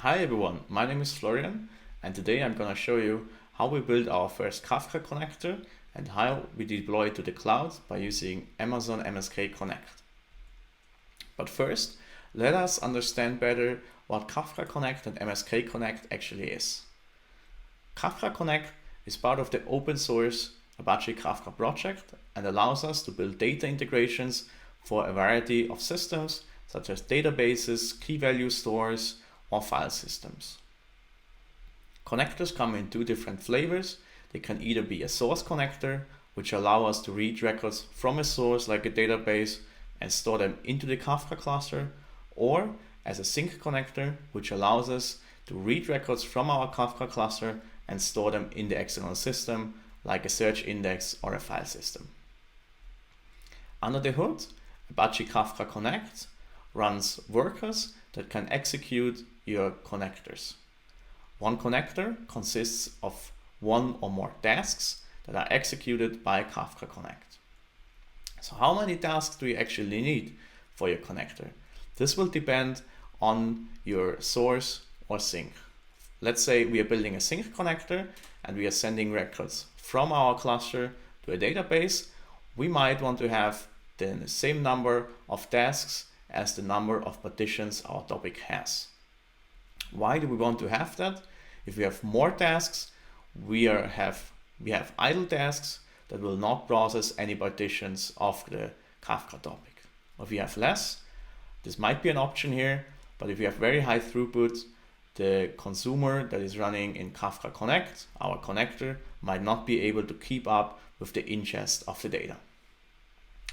Hi everyone, my name is Florian and today I'm going to show you how we build our first Kafka connector and how we deploy it to the cloud by using Amazon MSK Connect. But first, let us understand better what Kafka Connect and MSK Connect actually is. Kafka Connect is part of the open source Apache Kafka project and allows us to build data integrations for a variety of systems such as databases, key value stores, or file systems. Connectors come in two different flavors. They can either be a source connector, which allow us to read records from a source like a database and store them into the Kafka cluster, or as a sink connector, which allows us to read records from our Kafka cluster and store them in the external system like a search index or a file system. Under the hood, Apache Kafka Connect runs workers that can execute your connectors. One connector consists of one or more tasks that are executed by Kafka Connect. So how many tasks do you actually need for your connector? This will depend on your source or sink. Let's say we are building a sink connector and we are sending records from our cluster to a database. We might want to have the same number of tasks as the number of partitions our topic has. Why do we want to have that? If we have more tasks, we have idle tasks that will not process any partitions of the Kafka topic. If we have less, this might be an option here, but if we have very high throughput, the consumer that is running in Kafka Connect, our connector, might not be able to keep up with the ingest of the data.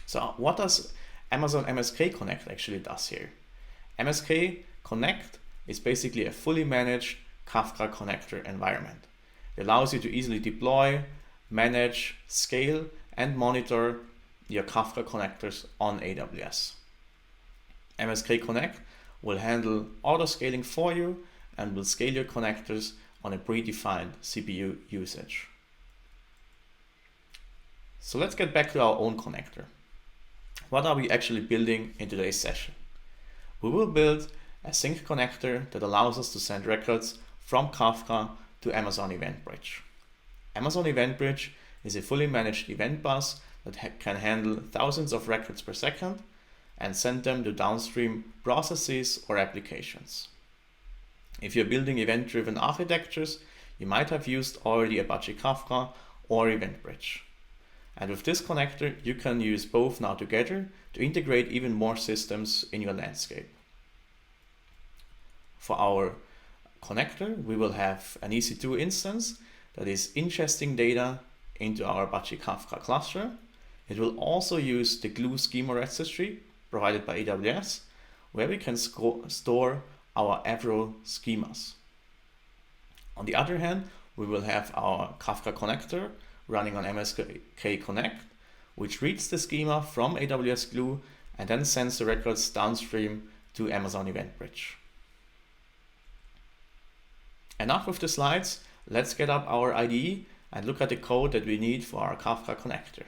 So what does Amazon MSK Connect actually does here? MSK Connect is basically a fully managed Kafka connector environment. It allows you to easily deploy, manage, scale, and monitor your Kafka connectors on AWS. MSK Connect will handle auto scaling for you and will scale your connectors on a predefined CPU usage. So let's get back to our own connector. What are we actually building in today's session? We will build a sink connector that allows us to send records from Kafka to Amazon Event Bridge. Amazon Event Bridge is a fully managed event bus that can handle thousands of records per second and send them to downstream processes or applications. If you're building event-driven architectures, you might have used already Apache Kafka or Event Bridge. And with this connector, you can use both now together to integrate even more systems in your landscape. For our connector, we will have an EC2 instance that is ingesting data into our Apache Kafka cluster. It will also use the Glue schema registry provided by AWS, where we can store our Avro schemas. On the other hand, we will have our Kafka connector running on MSK Connect, which reads the schema from AWS Glue and then sends the records downstream to Amazon Event Bridge. Enough with the slides, let's get up our IDE and look at the code that we need for our Kafka connector.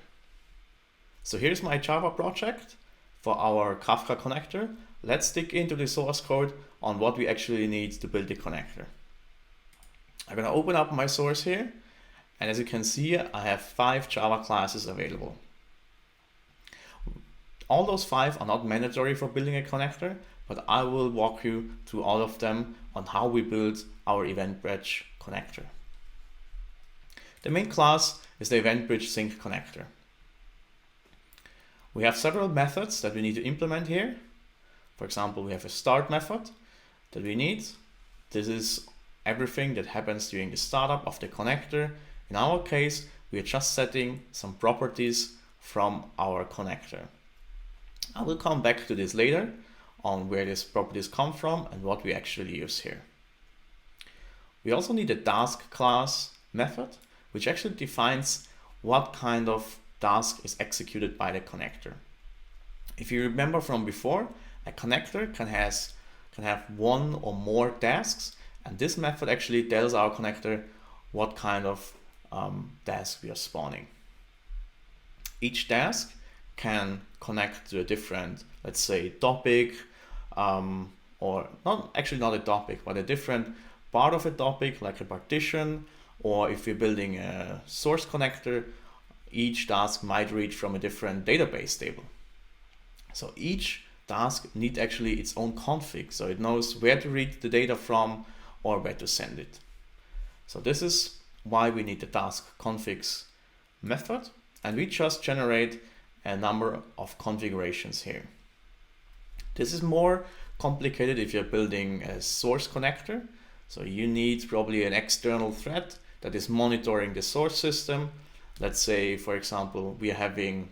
So here's my Java project for our Kafka connector. Let's dig into the source code on what we actually need to build the connector. I'm going to open up my source here, and as you can see, I have 5 Java classes available. All those 5 are not mandatory for building a connector, but I will walk you through all of them on how we build our Event Bridge connector. The main class is the Event Bridge Sync connector. We have several methods that we need to implement here. For example, we have a start method that we need. This is everything that happens during the startup of the connector. In our case, we are just setting some properties from our connector. I will come back to this later on where these properties come from and what we actually use here. We also need a task class method, which actually defines what kind of task is executed by the connector. If you remember from before, a connector can have one or more tasks, and this method actually tells our connector what kind of task we are spawning. Each task can connect to a different, let's say, topic, or not a topic, but a different part of a topic, like a partition, or if we're building a source connector, each task might read from a different database table. So each task needs actually its own config, so it knows where to read the data from or where to send it. So this is why we need the task configs method, and we just generate a number of configurations here. This is more complicated if you're building a source connector. So you need probably an external thread that is monitoring the source system. Let's say, for example, we are having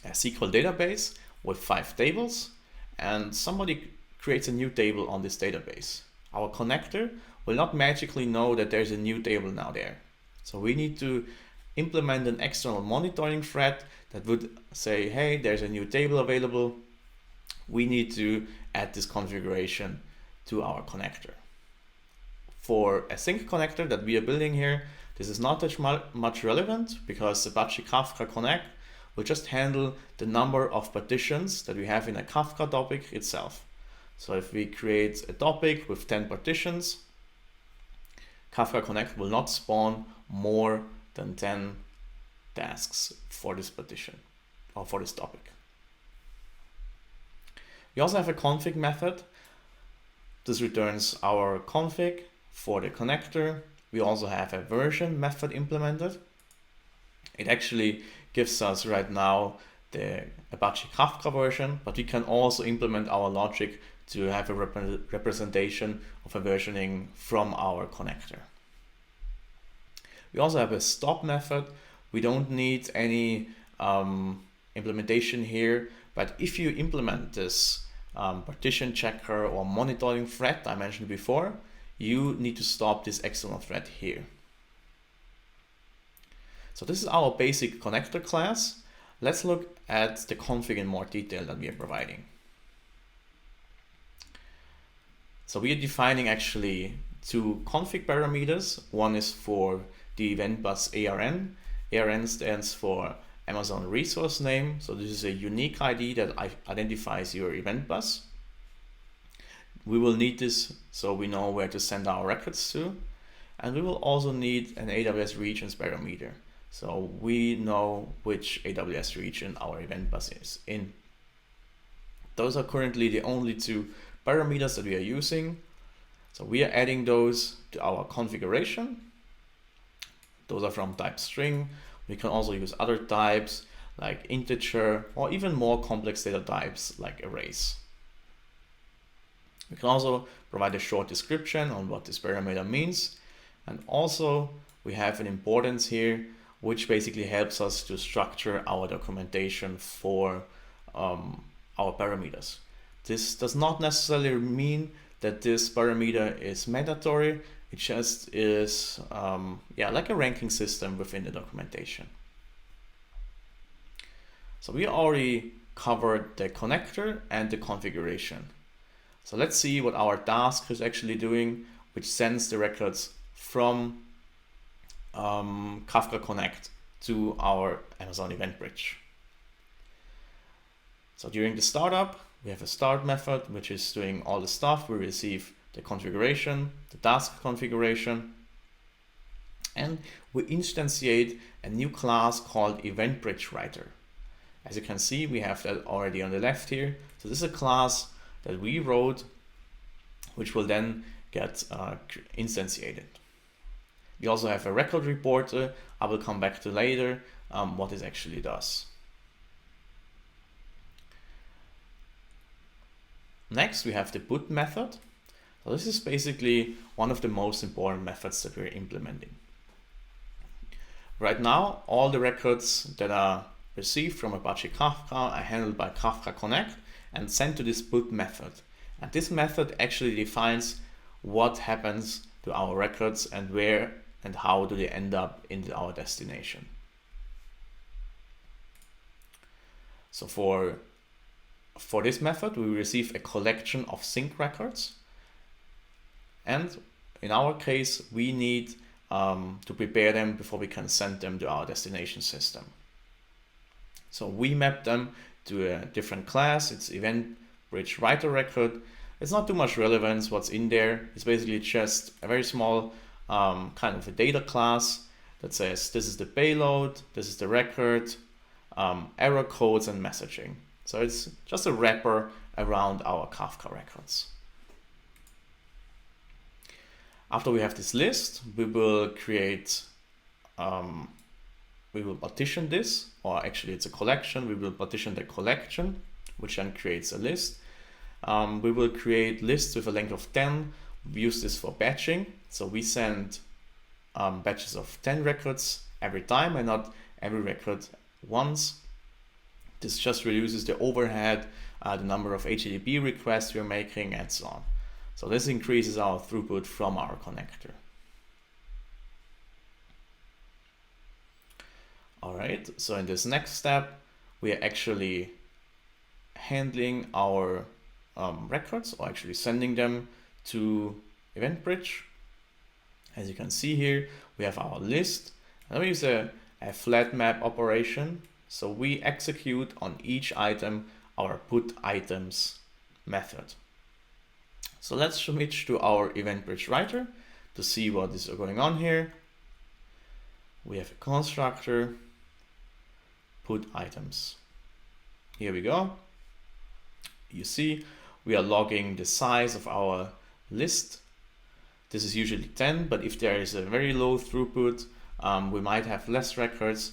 a SQL database with 5 tables, and somebody creates a new table on this database. Our connector will not magically know that there's a new table now there. So we need to implement an external monitoring thread that would say, hey, there's a new table available. We need to add this configuration to our connector. For a sync connector that we are building here, this is not much relevant, because Apache Kafka Connect will just handle the number of partitions that we have in a Kafka topic itself. So if we create a topic with 10 partitions, Kafka Connect will not spawn more than 10 tasks for this partition or for this topic. We also have a config method. This returns our config for the connector. We also have a version method implemented. It actually gives us right now the Apache Kafka version, but we can also implement our logic to have a representation of a versioning from our connector. We also have a stop method. We don't need any implementation here, but if you implement this partition checker or monitoring thread I mentioned before, you need to stop this external thread here. So this is our basic connector class. Let's look at the config in more detail that we are providing. So we are defining actually 2 config parameters. One is for the event bus ARN. ARN stands for Amazon resource name. So this is a unique ID that identifies your event bus. We will need this so we know where to send our records to. And we will also need an AWS regions parameter, so we know which AWS region our event bus is in. Those are currently the only 2 parameters that we are using. So we are adding those to our configuration. Those are from type string. We can also use other types like integer, or even more complex data types like arrays. We can also provide a short description on what this parameter means. And also we have an importance here, which basically helps us to structure our documentation for our parameters. This does not necessarily mean that this parameter is mandatory. It just is like a ranking system within the documentation. So we already covered the connector and the configuration. So let's see what our task is actually doing, which sends the records from Kafka Connect to our Amazon Event Bridge. So during the startup, we have a start method, which is doing all the stuff. We receive the configuration, the task configuration, and we instantiate a new class called Event Bridge Writer. As you can see, we have that already on the left here. So this is a class that we wrote, which will then get instantiated. We also have a record reporter. I will come back to later what this actually does. Next, we have the put method. So this is basically one of the most important methods that we're implementing. Right now, all the records that are received from Apache Kafka are handled by Kafka Connect and sent to this put method. And this method actually defines what happens to our records and where and how do they end up in our destination. So for this method, we receive a collection of sync records. And in our case, we need to prepare them before we can send them to our destination system. So we map them to a different class. It's Event Bridge Writer record. It's not too much relevance what's in there. It's basically just a very small kind of a data class that says this is the payload, this is the record, error codes and messaging. So it's just a wrapper around our Kafka records. After we have this list, we will create, we will partition this, or actually it's a collection. We will partition the collection, which then creates a list. We will create lists with a length of 10. We use this for batching. So we send batches of 10 records every time and not every record once. This just reduces the overhead, the number of HTTP requests we're making, and so on. So this increases our throughput from our connector. All right, so in this next step, we are actually handling our records, or actually sending them to EventBridge. As you can see here, we have our list. And we use a flat map operation. So we execute on each item our put items method. So let's switch to our EventBridge writer to see what is going on here. We have a constructor, put items. Here we go. You see, we are logging the size of our list. This is usually 10, but if there is a very low throughput, we might have less records,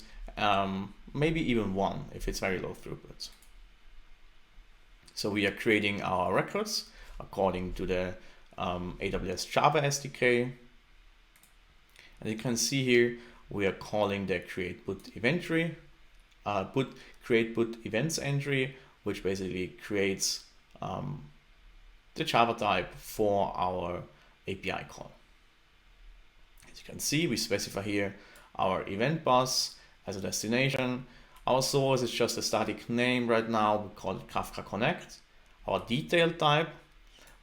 maybe even 1 if it's very low throughput. So we are creating our records according to the AWS Java SDK. And you can see here, we are calling the create put inventory, create put events entry, which basically creates the Java type for our API call. As you can see, we specify here our event bus as a destination. Our source is just a static name right now. We call it Kafka Connect. Our detail type,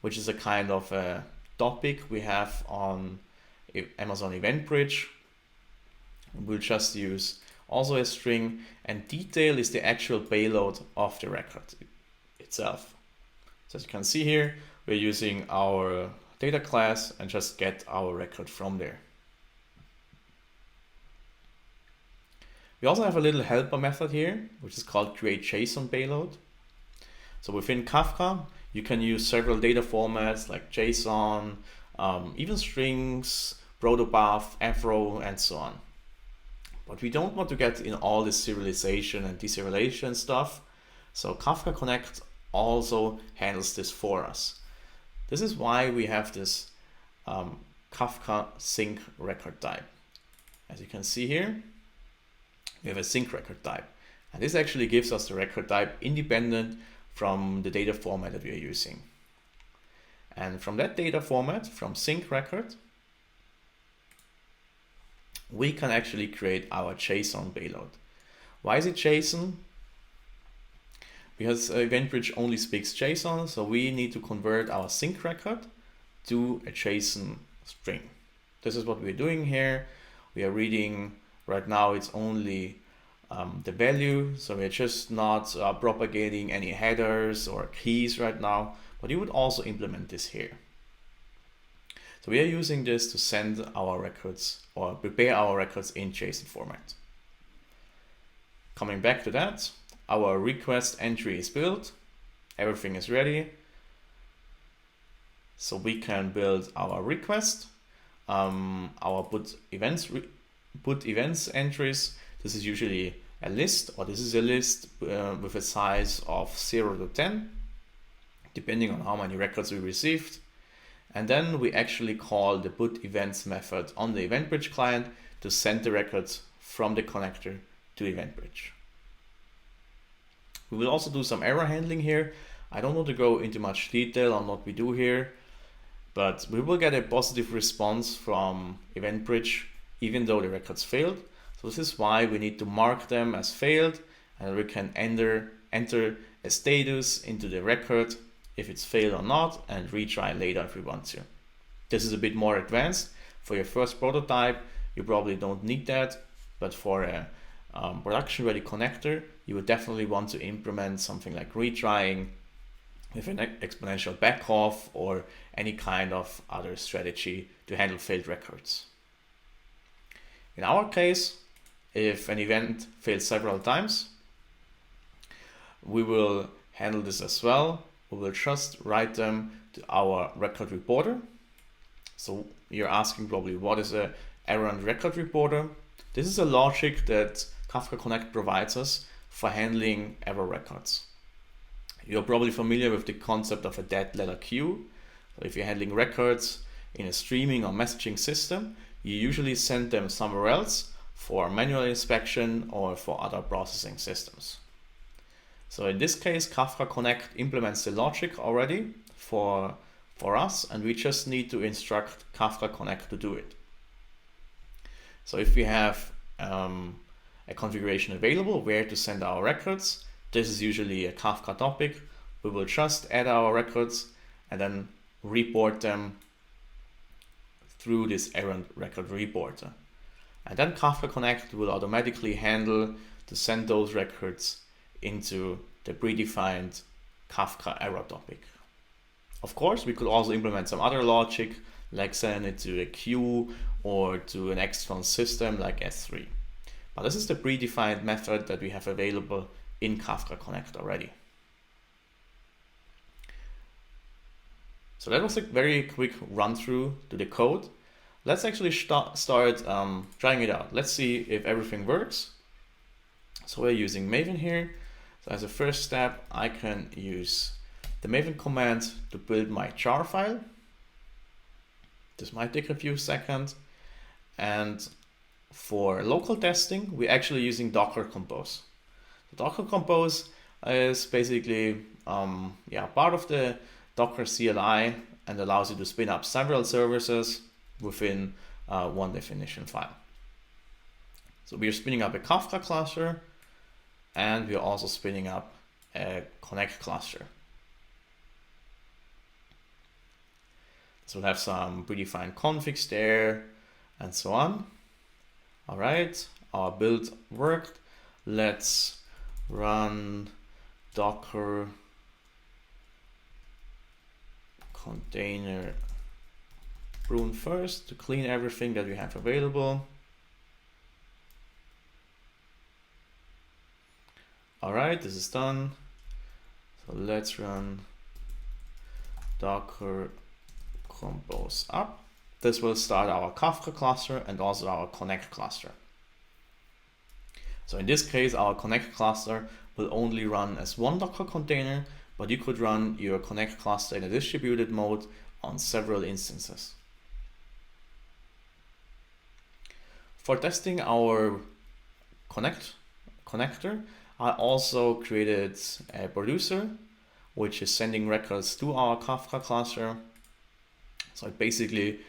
which is a kind of a topic we have on Amazon EventBridge. We'll just use also a string, and detail is the actual payload of the record itself. So as you can see here, we're using our data class and just get our record from there. We also have a little helper method here, which is called create JSON payload. So within Kafka, you can use several data formats like JSON, even strings, protobuf, frow, and so on. But we don't want to get in all this serialization and deserialization stuff. So Kafka Connect also handles this for us. This is why we have this Kafka sync record type. As you can see here, we have a sync record type. And this actually gives us the record type independent from the data format that we are using. And from that data format, from sync record, we can actually create our JSON payload. Why is it JSON? Because EventBridge only speaks JSON, so we need to convert our sync record to a JSON string. This is what we're doing here. We are reading, right now it's only the value, so we're just not propagating any headers or keys right now, but you would also implement this here. So we are using this to send our records or prepare our records in JSON format. Coming back to that, our request entry is built, everything is ready. So we can build our request, our put events entries. This is usually a list, or this is a list with a size of 0 to 10, depending on how many records we received. And then we actually call the put events method on the EventBridge client to send the records from the connector to EventBridge. We will also do some error handling here. I don't want to go into much detail on what we do here, but we will get a positive response from EventBridge even though the records failed. So this is why we need to mark them as failed, and we can enter a status into the record if it's failed or not, and retry later if we want to. This is a bit more advanced. For your first prototype, you probably don't need that, but for a production ready connector, you would definitely want to implement something like retrying with an exponential backoff or any kind of other strategy to handle failed records. In our case, if an event fails several times, we will handle this as well. We will just write them to our record reporter. So you're asking probably, what is a errand record reporter? This is a logic that Kafka Connect provides us for handling error records. You're probably familiar with the concept of a dead letter queue. So if you're handling records in a streaming or messaging system, you usually send them somewhere else for manual inspection or for other processing systems. So in this case, Kafka Connect implements the logic already for us, and we just need to instruct Kafka Connect to do it. So if we have a configuration available where to send our records, this is usually a Kafka topic. We will just add our records and then report them through this errand record reporter. And then Kafka Connect will automatically handle to send those records into the predefined Kafka error topic. Of course, we could also implement some other logic, like send it to a queue or to an external system like S3. But this is the predefined method that we have available in Kafka Connect already. So that was a very quick run through to the code. Let's actually start trying it out. Let's see if everything works. So we're using Maven here. So as a first step, I can use the Maven command to build my jar file. This might take a few seconds. And for local testing, we're actually using Docker Compose. So Docker Compose is basically part of the Docker CLI and allows you to spin up several services within one definition file. So we're spinning up a Kafka cluster, and we're also spinning up a Connect cluster. So we'll have some predefined configs there and so on. All right, our build worked. Let's run Docker container prune first to clean everything that we have available. All right, this is done. So let's run Docker compose up. This will start our Kafka cluster and also our Connect cluster. So in this case, our Connect cluster will only run as one Docker container, but you could run your Connect cluster in a distributed mode on several instances. For testing our connector, I also created a producer, which is sending records to our Kafka cluster. So it basically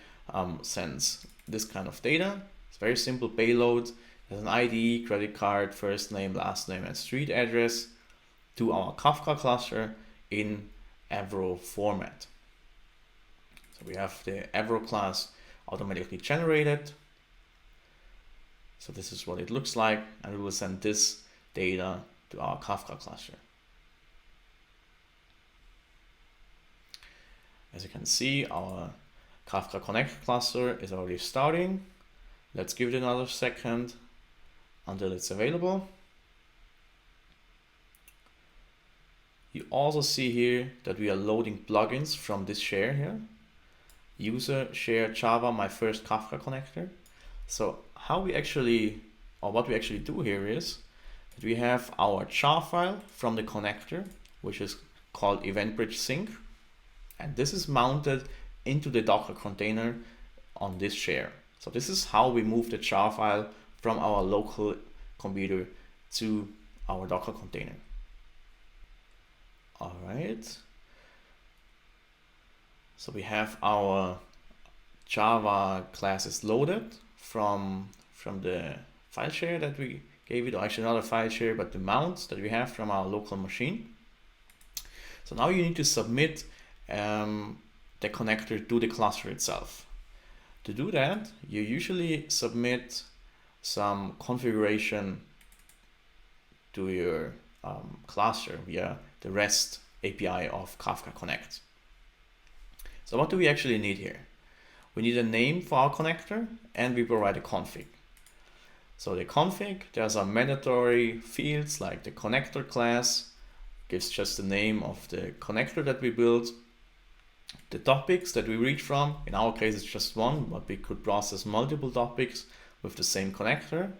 sends this kind of data. It's very simple payload. There's an ID, credit card, first name, last name, and street address to our Kafka cluster in Avro format. So we have the Avro class automatically generated. So this is what it looks like, and we will send this data to our Kafka cluster. As you can see, our Kafka Connect cluster is already starting. Let's give it another second until it's available. You also see here that we are loading plugins from this share here. User share Java, my first Kafka connector. So what we actually do here is that we have our jar file from the connector, which is called EventBridge Sync. And this is mounted into the Docker container on this share. So this is how we move the jar file from our local computer to our Docker container. All right. So we have our Java classes loaded from the file share that we gave it, or actually not a file share, but the mount that we have from our local machine. So now you need to submit the connector to the cluster itself. To do that, you usually submit some configuration to your cluster via the REST API of Kafka Connect. So what do we actually need here? We need a name for our connector, and we provide a config. So the config, there's some mandatory fields like the connector class, gives just the name of the connector that we built. The topics that we read from, in our case it's just one, but we could process multiple topics with the same connector.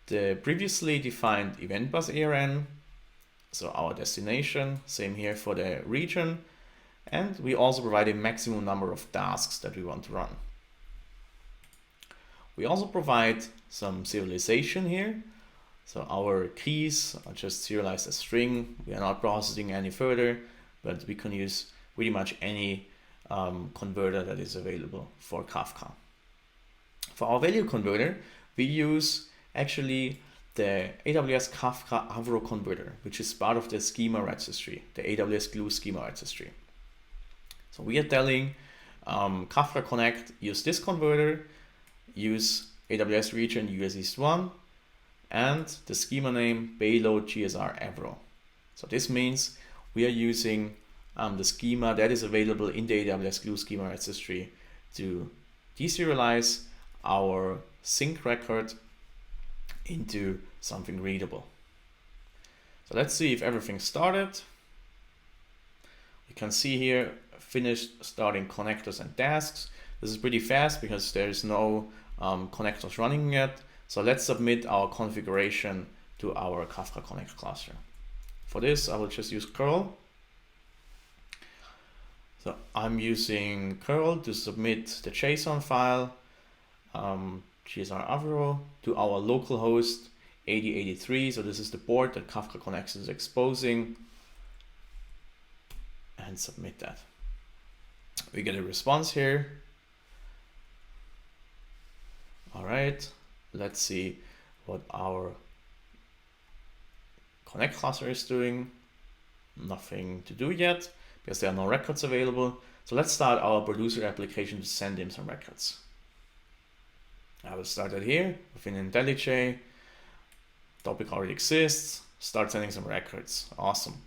The previously defined event bus ARN, so our destination, same here for the region. And we also provide a maximum number of tasks that we want to run. We also provide some serialization here. So our keys are just serialized as string. We are not processing any further, but we can use pretty much any converter that is available for Kafka. For our value converter, we use actually the AWS Kafka Avro converter, which is part of the schema registry, the AWS Glue schema registry. So we are telling Kafka Connect, use this converter, use AWS region US East 1, and the schema name payload GSR Avro. So this means we are using the schema that is available in the AWS Glue schema registry to deserialize our sync record into something readable. So let's see if everything started. You can see here, finished starting connectors and tasks. This is pretty fast because there is no connectors running yet. So let's submit our configuration to our Kafka Connect cluster. For this, I will just use curl. So I'm using curl to submit the JSON file, GSR Avro, to our local host 8083. So this is the port that Kafka Connect is exposing, and submit that. We get a response here. All right, let's see what our Connect cluster is doing. Nothing to do yet because there are no records available. So let's start our producer application to send him some records. I will start it here within IntelliJ. Topic already exists. Start sending some records. Awesome.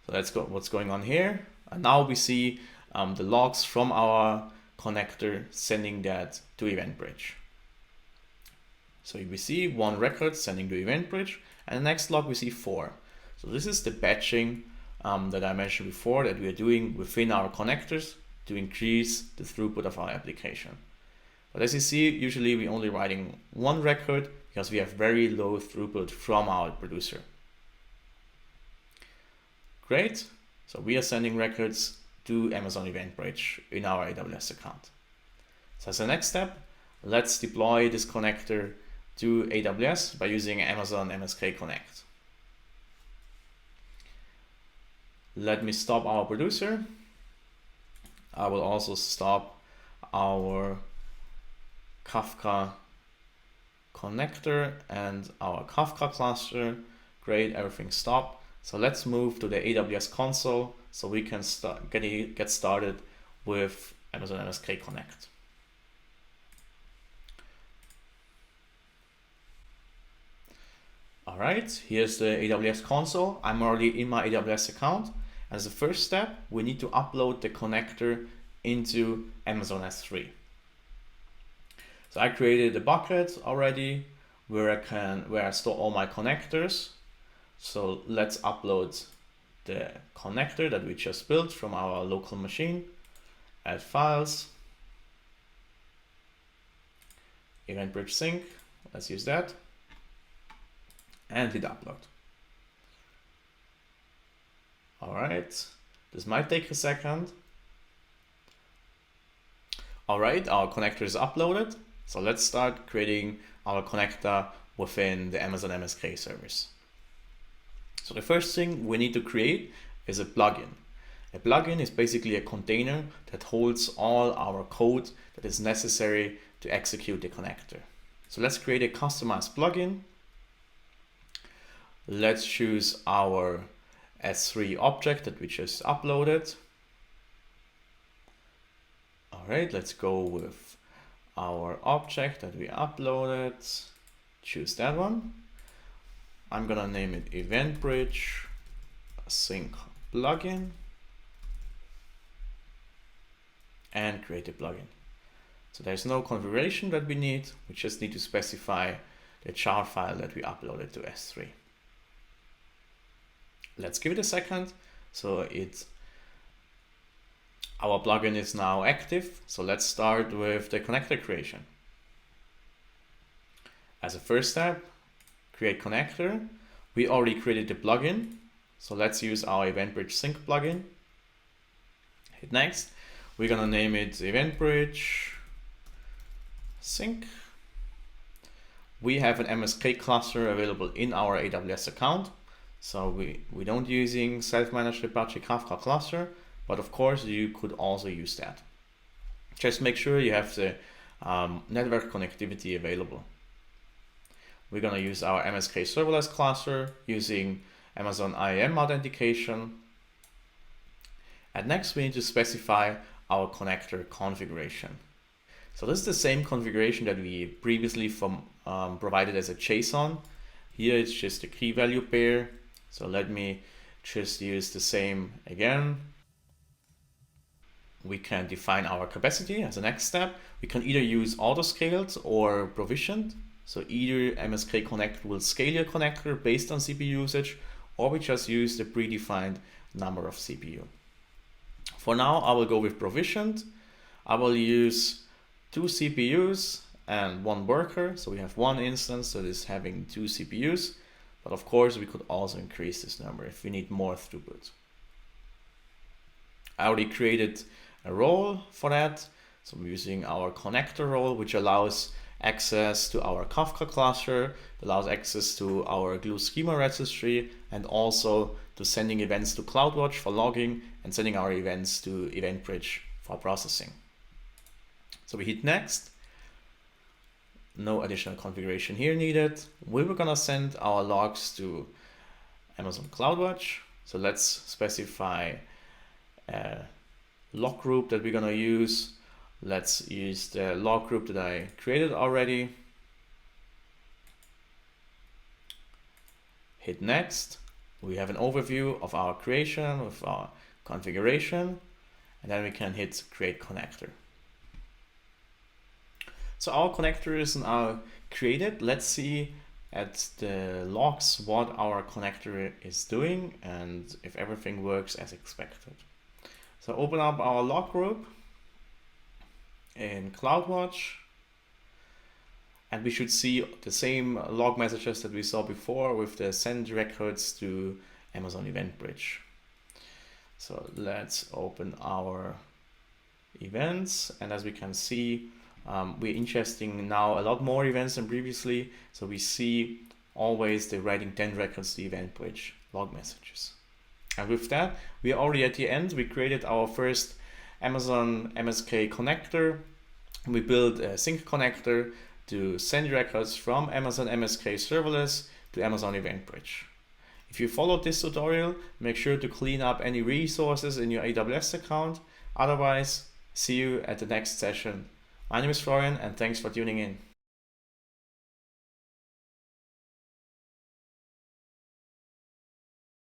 So let's go. What's going on here? And now we see the logs from our connector sending that to EventBridge. So we see one record sending to EventBridge, and the next log we see 4. So this is the batching that I mentioned before that we are doing within our connectors to increase the throughput of our application. But as you see, usually we're only writing one record because we have very low throughput from our producer. Great. So we are sending records to Amazon EventBridge in our AWS account. So as the next step, let's deploy this connector to AWS by using Amazon MSK Connect. Let me stop our producer. I will also stop our Kafka connector and our Kafka cluster. Great, everything stopped. So let's move to the AWS console so we can get started with Amazon MSK Connect. All right, here's the AWS console. I'm already in my AWS account. As a first step, we need to upload the connector into Amazon S3. So I created a bucket already where I store all my connectors. So let's upload the connector that we just built from our local machine. Add files, EventBridge sync. Let's use that, and hit upload. All right, this might take a second. All right, our connector is uploaded. So let's start creating our connector within the Amazon MSK service. So the first thing we need to create is a plugin. A plugin is basically a container that holds all our code that is necessary to execute the connector. So let's create a customized plugin. Let's choose our S3 object that we just uploaded. All right, let's go with our object that we uploaded. Choose that one. I'm gonna name it EventBridge sync plugin and create a plugin. So there's no configuration that we need. We just need to specify the chart file that we uploaded to S3. Let's give it a second. So our plugin is now active. So let's start with the connector creation. As a first step, create connector. We already created the plugin. So let's use our EventBridge sync plugin. Hit next. We're gonna name it EventBridge sync. We have an MSK cluster available in our AWS account. So we don't using self-managed Apache Kafka cluster, but of course you could also use that. Just make sure you have the network connectivity available. We're gonna use our MSK serverless cluster using Amazon IAM authentication. And next we need to specify our connector configuration. So this is the same configuration that we previously provided as a JSON. Here it's just a key value pair. So let me just use the same again. We can define our capacity as a next step. We can either use auto-scaled or provisioned. So either MSK Connect will scale your connector based on CPU usage, or we just use the predefined number of CPU. For now, I will go with provisioned. I will use 2 CPUs and 1 worker. So we have 1 instance that is having 2 CPUs. But of course, we could also increase this number if we need more throughput. I already created a role for that. So I'm using our connector role, which allows access to our Kafka cluster, allows access to our Glue schema registry, and also to sending events to CloudWatch for logging and sending our events to EventBridge for processing. So we hit next. No additional configuration here needed. We were gonna send our logs to Amazon CloudWatch. So let's specify a log group that we're gonna use. Let's use the log group that I created already. Hit next. We have an overview of our creation, of our configuration, and then we can hit create connector. So our connector is now created. Let's see at the logs what our connector is doing and if everything works as expected. So open up our log group in CloudWatch, and we should see the same log messages that we saw before with the send records to Amazon EventBridge. So let's open our events, and as we can see, we're ingesting now a lot more events than previously. So we see always the writing 10 records to EventBridge log messages. And with that, we are already at the end. We created our first Amazon MSK connector. We built a sync connector to send records from Amazon MSK serverless to Amazon EventBridge. If you followed this tutorial, make sure to clean up any resources in your AWS account. Otherwise, see you at the next session. My name is Florian, and thanks for tuning in.